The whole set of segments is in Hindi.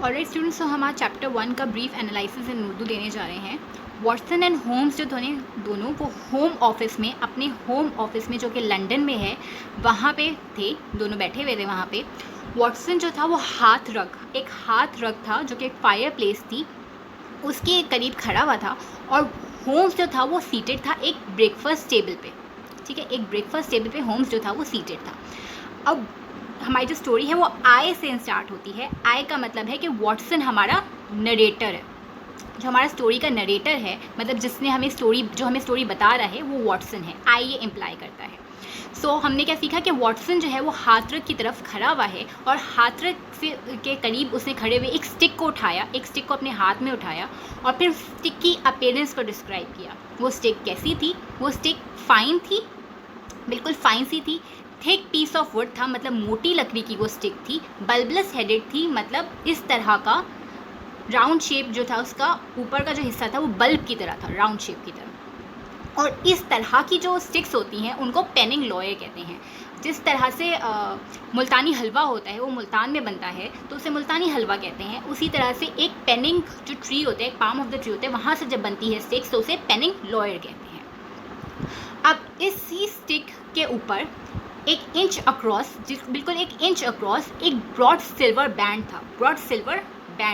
ऑलराइट स्टूडेंट्स, तो हम आज चैप्टर 1 का ब्रीफ एनालिसिस इन उर्दू देने जा रहे हैं। वॉटसन एंड होम्स जो दोनों वो होम ऑफिस में, अपने होम ऑफिस में जो कि लंदन में है, वहाँ पे थे, दोनों बैठे हुए थे वहाँ पे। वॉटसन जो था वो एक हाथ रग था जो कि एक फायर प्लेस थी, उसके करीब खड़ा हुआ था। और होम्स जो था वो सीटेड था एक ब्रेकफास्ट टेबल पे। ठीक है, एक ब्रेकफास्ट टेबल पे होम्स जो था वो सीटेड था। अब हमारी जो स्टोरी है वो आई से स्टार्ट होती है। आई का मतलब है कि वॉटसन हमारा नरेटर है, जो हमारा स्टोरी का नरेटर है, मतलब जो हमें स्टोरी बता रहा है वो वॉटसन है। आई ये इम्प्लाई करता है। सो हमने क्या सीखा कि वॉटसन जो है वो हाथरग की तरफ खड़ा हुआ है और हाथरग से के करीब उसने खड़े हुए एक स्टिक को अपने हाथ में उठाया और फिर स्टिक की अपीयरेंस को डिस्क्राइब किया। वो स्टिक कैसी थी? वो स्टिक फाइन थी, बिल्कुल फाइन सी थी। थिक पीस ऑफ वुड था, मतलब मोटी लकड़ी की वो स्टिक थी। बल्बलस हेडेड थी, मतलब इस तरह का राउंड शेप जो था, उसका ऊपर का जो हिस्सा था वो बल्ब की तरह था, राउंड शेप की तरह। और इस तरह की जो स्टिक्स होती हैं उनको पेनिंग लॉयर कहते हैं। जिस तरह से मुल्तानी हलवा होता है वो मुल्तान में बनता है तो उसे मुल्तानी हलवा कहते हैं, उसी तरह से एक पेनिंग जो ट्री होता है, एक पाम ऑफ द ट्री होता है, वहाँ से जब बनती है स्टिक्स तो उसे पेनिंग लॉयर कहते हैं। अब इसी स्टिक के ऊपर एक इंच अक्रॉस, बिल्कुल एक इंच अक्रॉस, एक ब्रॉड सिल्वर बैंड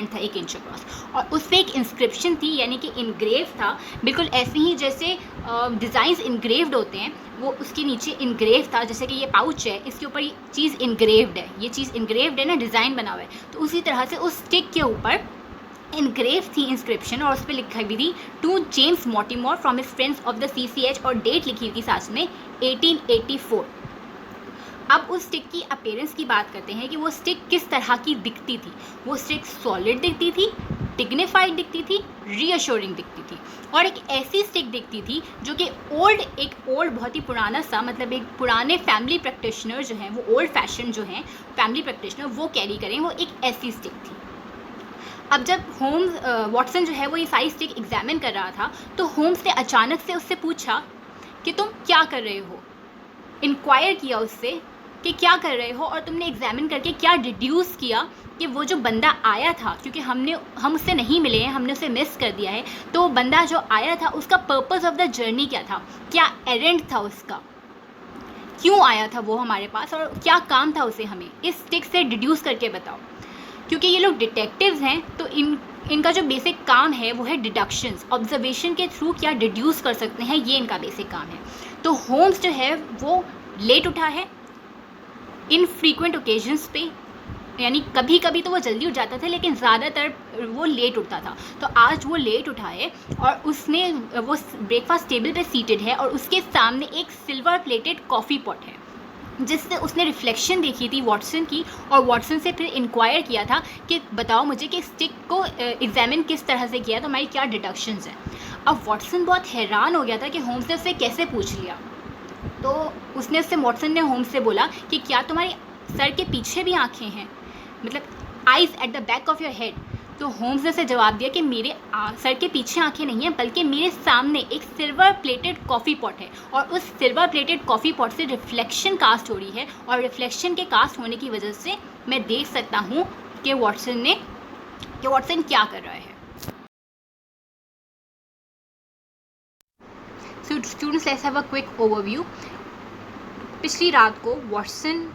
था, एक इंच अक्रॉस। और उस पर एक इंस्क्रिप्शन थी, यानी कि इनग्रेव था, बिल्कुल ऐसे ही जैसे डिज़ाइंस इनग्रेव्ड होते हैं, वो उसके नीचे इनग्रेव था। जैसे कि ये पाउच है, इसके ऊपर ये चीज़ इनग्रेव्ड है ना, डिज़ाइन बना हुआ है। तो उसी तरह से उस स्टिक के ऊपर इनग्रेव थी इंस्क्रिप्शन, और उस पर लिखा भी थी to James Mortimer from his friends of the CCH, और डेट लिखी थी साथ में 1884। अब उस स्टिक की अपीयरेंस की बात करते हैं कि वो स्टिक किस तरह की दिखती थी। वो स्टिक सॉलिड दिखती थी, डिग्निफाइड दिखती थी, रीअश्योरिंग दिखती थी, और एक ऐसी स्टिक दिखती थी जो कि ओल्ड बहुत ही पुराना सा, मतलब एक पुराने फैमिली प्रैक्टिशनर जो हैं, वो ओल्ड फैशन जो हैं फैमिली प्रैक्टिशनर, वो कैरी करें, वो एक ऐसी स्टिक थी। अब जब वॉटसन जो है वो ये सारी स्टिक एग्जामिन कर रहा था तो होम्स ने अचानक से उससे पूछा कि तुम क्या कर रहे हो। इंक्वायर किया उससे कि क्या कर रहे हो, और तुमने एग्जामिन करके क्या डिड्यूस किया कि वो जो बंदा आया था, क्योंकि हम उससे नहीं मिले हैं, हमने उसे मिस कर दिया है, तो वो बंदा जो आया था उसका पर्पस ऑफ द जर्नी क्या था, क्या एरेंड था उसका, क्यों आया था वो हमारे पास, और क्या काम था उसे हमें इस स्टिक से डिड्यूस करके बताओ। क्योंकि ये लोग डिटेक्टिव्स हैं तो इनका जो बेसिक काम है वो है डिडक्शंस, ऑब्जर्वेशन के थ्रू क्या डिड्यूस कर सकते हैं, ये इनका बेसिक काम है। तो होम्स जो है वो लेट उठा है इन फ्रीक्वेंट ओकेजन्स पे, यानी कभी कभी तो वो जल्दी उठ जाता था लेकिन ज़्यादातर वो लेट उठता था। तो आज वो लेट उठा है और वो ब्रेकफास्ट टेबल पे सीटेड है और उसके सामने एक सिल्वर प्लेटेड कॉफ़ी पॉट है जिससे उसने रिफ्लेक्शन देखी थी वॉटसन की, और वॉटसन से फिर इंक्वायर किया था कि बताओ मुझे कि स्टिक को एग्जामिन किस तरह से किया, तो हमारी क्या डिडक्शंस हैं। अब वॉटसन बहुत हैरान हो गया था कि होम्स ने उससे कैसे पूछ लिया। तो वॉटसन ने होम्स से बोला कि क्या तुम्हारी सर के पीछे भी आँखें हैं, मतलब eyes at the back of your head. तो होम्स ने उसे जवाब दिया कि मेरे सर के पीछे आंखें नहीं हैं, बल्कि मेरे सामने एक सिल्वर प्लेटेड कॉफ़ी पॉट है, और उस सिल्वर प्लेटेड कॉफ़ी पॉट से रिफ्लेक्शन कास्ट हो रही है, और रिफ्लेक्शन के कास्ट होने की वजह से मैं देख सकता हूँ कि वॉटसन क्या कर रहा है। So students, let's have a quick overview. पिछली रात को वॉटसन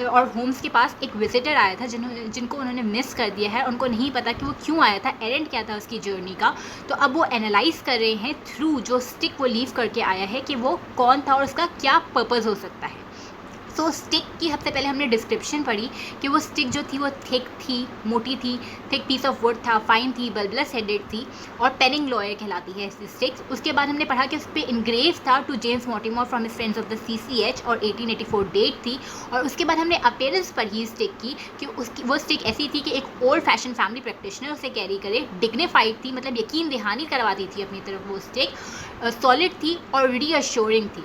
और होम्स के पास एक विजिटर आया था जिनको उन्होंने मिस कर दिया है। उनको नहीं पता कि वो क्यों आया था, एरेंड क्या था उसकी जर्नी का। तो अब वो एनालाइज कर रहे हैं थ्रू जो स्टिक वो लीव करके आया है कि वो कौन था और उसका क्या पर्पस हो सकता है। तो स्टिक की सबसे पहले हमने डिस्क्रिप्शन पढ़ी कि वो स्टिक जो थी वो थिक थी, मोटी थी, थिक पीस ऑफ वुड था, फाइन थी, बल्बलस हेडेड थी, और पेनिंग लॉयर कहलाती है ऐसी स्टिक्स। उसके बाद हमने पढ़ा कि उस पर इनग्रेव था to James Mortimer from his friends of the CCH, और 1884 डेट थी। और उसके बाद हमने अपीयरेंस पढ़ी स्टिक की कि वो स्टिक ऐसी थी कि एक ओल्ड फैशन फैमिली प्रैक्टिशनर उसे कैरी करे, डिग्निफाइड थी, मतलब यकीन दहानी करवाती थी अपनी तरफ वो स्टिक, सॉलिड थी और रीअश्योरिंग थी।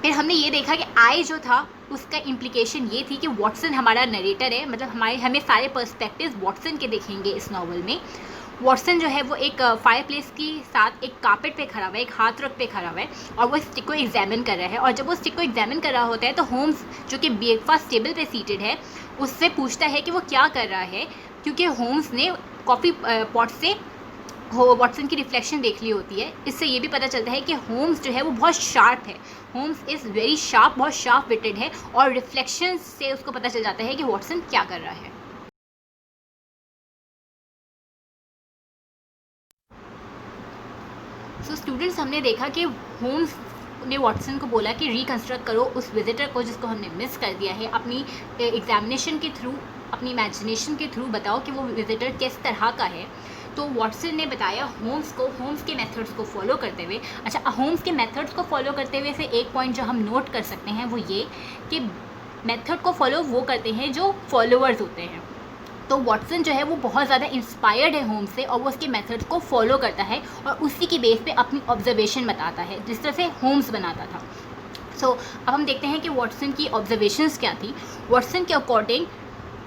फिर हमने ये देखा कि आई जो था उसका इम्प्लीकेशन ये थी कि वॉटसन हमारा नरेटर है, मतलब हमें सारे पर्सपेक्टिव्स वॉटसन के देखेंगे इस नावल में। वॉटसन जो है वो एक फायर प्लेस के साथ एक कार्पेट पे खड़ा हुआ है, एक हाथ रग पे खड़ा हुआ है, और वो स्टिक को एग्जामिन कर रहा है। और जब वो स्टिक को एग्जामिन कर रहा होता है तो होम्स जो कि ब्रेकफास्ट टेबल पे सीटेड है उससे पूछता है कि वो क्या कर रहा है, क्योंकि होम्स ने कॉफ़ी पॉट से वॉटसन की रिफ्लेक्शन देख ली होती है। इससे ये भी पता चलता है कि होम्स जो है वो बहुत शार्प है, होम्स इज़ वेरी शार्प, बहुत शार्प विटेड है, और रिफ्लेक्शन से उसको पता चल जाता है कि वॉटसन क्या कर रहा है। सो स्टूडेंट्स, हमने देखा कि होम्स ने वॉटसन को बोला कि रिकंस्ट्रक्ट करो उस विजिटर को जिसको हमने मिस कर दिया है, अपनी एग्जामिनेशन के थ्रू, अपनी इमेजिनेशन के थ्रू बताओ कि वो विजिटर किस तरह का है। तो वॉटसन ने बताया होम्स के मेथड्स को फॉलो करते हुए। अच्छा, होम्स के मेथड्स को फॉलो करते हुए से एक पॉइंट जो हम नोट कर सकते हैं वो ये कि मेथड को फॉलो वो करते हैं जो फॉलोअर्स होते हैं। तो वॉटसन जो है वो बहुत ज़्यादा इंस्पायर्ड है होम्स से, और वो उसके मेथड्स को फॉलो करता है और उसी की बेस पे अपनी ऑब्जर्वेशन बताता है, जिस तरह से होम्स बनाता था। सो अब हम देखते हैं कि वॉटसन की ऑब्जर्वेशंस क्या थी। वॉटसन के अकॉर्डिंग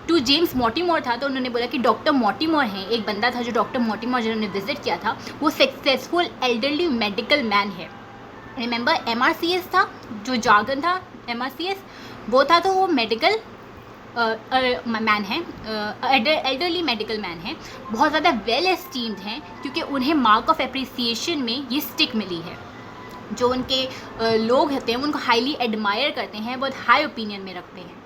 टू जेम्स मॉर्टिमर था, तो उन्होंने बोला कि डॉक्टर मॉर्टिमर हैं, एक बंदा था जो डॉक्टर मॉर्टिमर जिन्होंने विजिट किया था, वो सक्सेसफुल एल्डरली मेडिकल मैन है। रिमेंबर MRCS था, जो जार्गन था MRCS, वो था, तो वो मेडिकल मैन है, एल्डरली मेडिकल मैन है, बहुत ज़्यादा वेल एस्टीम्ड हैं, क्योंकि उन्हें मार्क ऑफ एप्रिसिएशन में ये स्टिक मिली है। जो उनके लोग होते हैं उनको हाईली एडमायर करते हैं, बहुत हाई ओपिनियन में रखते हैं।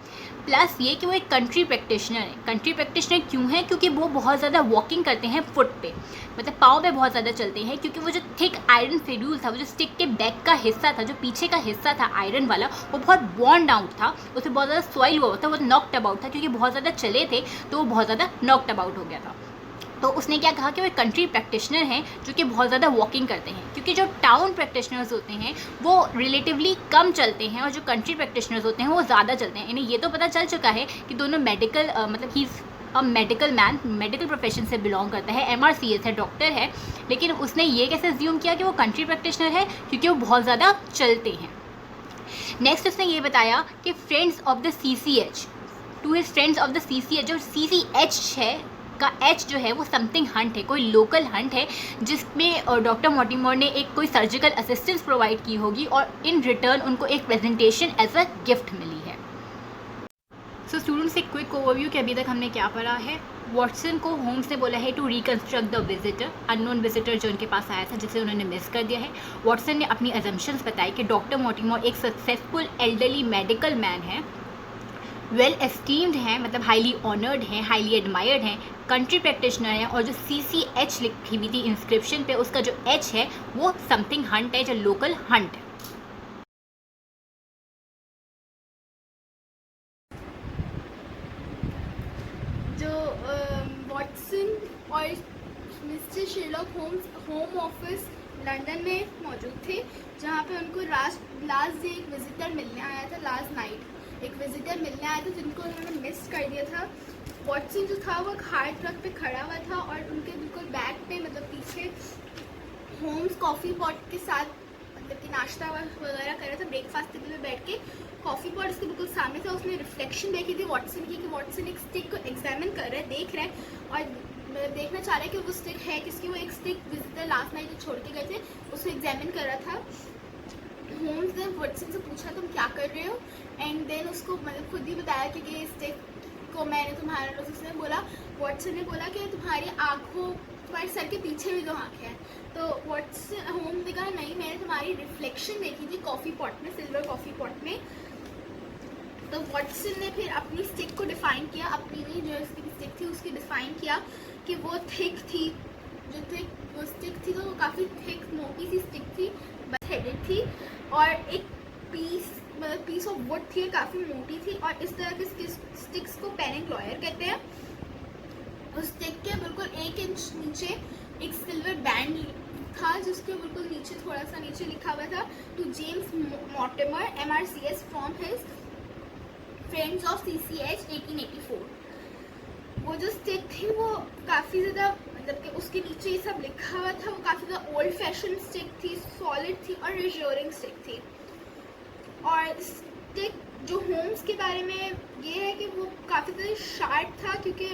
प्लस ये कि वो एक कंट्री प्रैक्टिशनर है। कंट्री प्रैक्टिशनर क्यों है? क्योंकि वो बहुत ज़्यादा वॉकिंग करते हैं फुट पे, मतलब पाँव पे बहुत ज़्यादा चलते हैं, क्योंकि वो जो थिक आयरन फेड्यूल था, वो जो स्टिक के बैक का हिस्सा था, जो पीछे का हिस्सा था आयरन वाला, वो बहुत बॉन्ड आउट था, उसमें बहुत ज़्यादा सॉइल हुआ था, वो नॉक्ड अबाउट था, क्योंकि बहुत ज़्यादा चले थे तो वो बहुत ज़्यादा नॉक्ड अबाउट हो गया था। तो उसने क्या कहा कि वो कंट्री प्रैक्टिशनर हैं जो कि बहुत ज़्यादा वॉकिंग करते हैं, क्योंकि जो टाउन प्रैक्टिशनर्स होते हैं वो रिलेटिवली कम चलते हैं और जो कंट्री प्रैक्टिशनर्स होते हैं वो ज़्यादा चलते हैं। इन्हें ये तो पता चल चुका है कि दोनों मेडिकल मतलब ही मेडिकल मैन, मेडिकल प्रोफेशन से बिलोंग करता है, MRCS है, डॉक्टर है, लेकिन उसने ये कैसे अज्यूम किया कि वो कंट्री प्रैक्टिशनर है? क्योंकि वो बहुत ज़्यादा चलते हैं। नेक्स्ट उसने ये बताया कि friends of the CCH, to his friends of the CCH, जो CCH है का H जो है वो समथिंग हंट है, कोई लोकल हंट है, जिसमें डॉक्टर मॉर्टिमर ने एक कोई सर्जिकल असिस्टेंस प्रोवाइड की होगी और इन रिटर्न उनको एक प्रेजेंटेशन एज अ गिफ्ट मिली है। सो स्टूडेंट्स, एक क्विक ओवरव्यू कि अभी तक हमने क्या पढ़ा है। वॉटसन को होम्स ने बोला है to reconstruct the visitor, unknown visitor जो उनके पास आया था जिसे उन्होंने मिस कर दिया है। वॉटसन ने अपनी अजम्पशंस बताई कि डॉक्टर मॉर्टिमर एक सक्सेसफुल एल्डरली मेडिकल मैन है, वेल एस्टीम्ड हैं, मतलब हाईली ऑनर्ड हैं, हाईली एडमायर्ड हैं, कंट्री प्रैक्टिशनर हैं, और जो CCH लिखी हुई थी इंस्क्रिप्शन पे, उसका जो H है वो समथिंग हंट है, जो लोकल हंट है। जो वॉटसन और mister Sherlock Holmes home office London में मौजूद थे, जहाँ पे उनको लास्ट डे एक विजिटर मिलने आया था, लास्ट नाइट एक विजिटर मिलने आया था जिनको उन्होंने मिस कर दिया था। वॉटसन जो था वो हार्ड ट्रक पे खड़ा हुआ था और उनके बिल्कुल बैक पे, मतलब पीछे, होम्स कॉफ़ी पॉट के साथ, मतलब कि नाश्ता वगैरह कर रहा था, ब्रेकफास्ट टेबल पे बैठ के कॉफ़ी पॉट उसके बिल्कुल सामने था। उसने रिफ्लेक्शन देखी थी वॉटसन की, कि वॉटसन एक स्टिक को एग्जामिन कर रहा है, देख रहा है और देखना चाह रहा है कि वो स्टिक है किसकी। वो एक स्टिक विजिटर लास्ट नाइट जो छोड़ के गए थे उसको एग्जामिन कर रहा था। होम्स ने वॉटसन से पूछा तुम क्या कर रहे हो, एंड देन उसको मतलब खुद ही बताया कि ये स्टिक को मैंने तुम्हारा, उसने बोला, वॉटसन ने बोला कि तुम्हारी आँखों, तुम्हारे सर के पीछे भी जो आँखें हैं। तो वॉटसन, होम्स ने कहा नहीं, मैंने तुम्हारी रिफ्लेक्शन देखी थी कॉफ़ी पॉट में, सिल्वर कॉफ़ी पॉट में। तो वॉटसन ने फिर अपनी स्टिक को डिफ़ाइन किया, अपनी भी जो उसकी स्टिक थी उसकी डिफ़ाइन किया कि वो थिक थी, जो थिक वो स्टिक थी तो वो काफ़ी थिक मोटी सी स्टिक थी, बस हेडेड थी, और एक पीस ऑफ वुड थी, काफ़ी मोटी थी, और इस तरह के स्टिक्स को पेनिक लॉयर कहते हैं। उस स्टिक के बिल्कुल 1 इंच नीचे एक सिल्वर बैंड था, जिसके बिल्कुल नीचे, थोड़ा सा नीचे लिखा हुआ था, to James Mortimer MRCS from his friends of CCH 1884। वो जो स्टिक थी वो काफ़ी ज़्यादा, मतलब कि उसके नीचे ये सब लिखा हुआ था, वो काफ़ी ज़्यादा ओल्ड फैशन स्टिक थी, सॉलिड थी और रिश्योरिंग स्टिक थी। और स्टिक जो होम्स के बारे में ये है कि वो काफ़ी ज़्यादा शार्प था, क्योंकि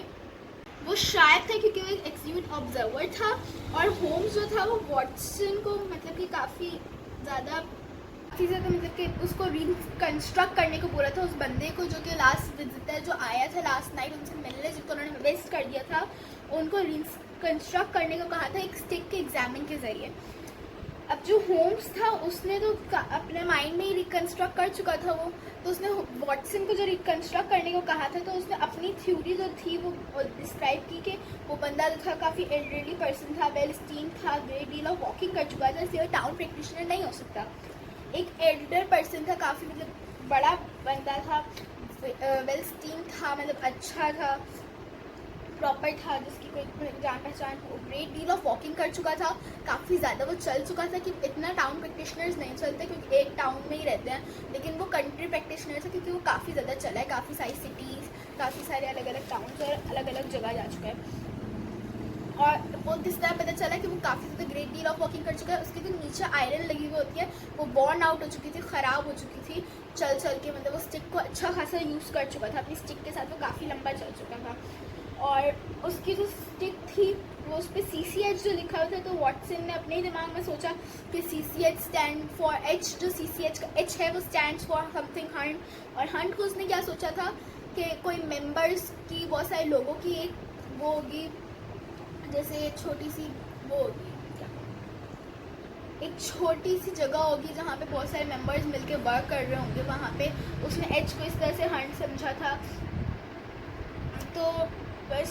वो एक एक्यूट ऑब्जर्वर था, और होम्स जो था वो वॉटसन को, मतलब कि काफ़ी ज़्यादा काफ़ी ज़्यादा मतलब कि उसको रिकन्स्ट्रक्ट करने को बोला था उस बंदे को, जो कि लास्ट विजिटर जो आया था लास्ट नाइट उनसे मिलने, जिनको उन्होंने वेस्ट कर दिया था, उनको रिकन्स्ट्रक्ट करने को कहा था एक स्टिक के एग्जामिन के ज़रिए। अब जो होम्स था उसने तो अपने माइंड में ही रिकन्स्ट्रक्ट कर चुका था वो, तो उसने वॉटसन को जो रिकन्स्ट्रक्ट करने को कहा था तो उसने अपनी थ्योरी जो थी वो डिस्क्राइब की कि वो बंदा जो था काफ़ी एल्डरली पर्सन था, वेल स्टीन था, ग्रेट डील ऑफ वॉकिंग कर चुका था, इसलिए टाउन प्रैक्टिशनर नहीं हो सकता। एक एल्डर पर्सन था, काफ़ी मतलब बड़ा बंदा था, वेल स्टीन था, मतलब अच्छा था, प्रॉपर था, जिसकी कोई जान पहचान हो, ग्रेट डील ऑफ वॉकिंग कर चुका था, काफ़ी ज़्यादा वो चल चुका था कि इतना टाउन प्रैक्टिशनर्स नहीं चलते क्योंकि एक टाउन में ही रहते हैं, लेकिन वो कंट्री प्रैक्टिशनर था क्योंकि वो काफ़ी ज़्यादा चला है, काफ़ी सारी सिटीज़, काफ़ी सारे अलग अलग टाउन्स और अलग अलग जगह जा चुका है। और वो किस तरह पता चला कि वो काफ़ी ज़्यादा ग्रेट डील ऑफ वॉकिंग कर चुका है, उसकी जो नीचे आयरन लगी हुई होती है वो बॉर्न आउट हो चुकी थी, ख़राब हो चुकी थी चल चल के, मतलब वो स्टिक को अच्छा खासा यूज़ कर चुका था, अपनी स्टिक के साथ वो काफ़ी लंबा चल चुका था। और उसकी जो स्टिक थी वो उस पर CCH जो लिखा हुआ था, तो वॉटसन ने अपने ही दिमाग में सोचा कि CCH स्टैंड फॉर H, जो CCH का H है वो स्टैंड्स फॉर समथिंग हंट, और हंट को उसने क्या सोचा था कि कोई मेंबर्स की, बहुत सारे लोगों की एक वो होगी, जैसे छोटी सी वो होगी, एक छोटी सी जगह होगी जहाँ पे बहुत सारे मेंबर्स मिलके वर्क कर रहे होंगे, वहाँ पे उसने H को इस तरह से हंट समझा था। तो बस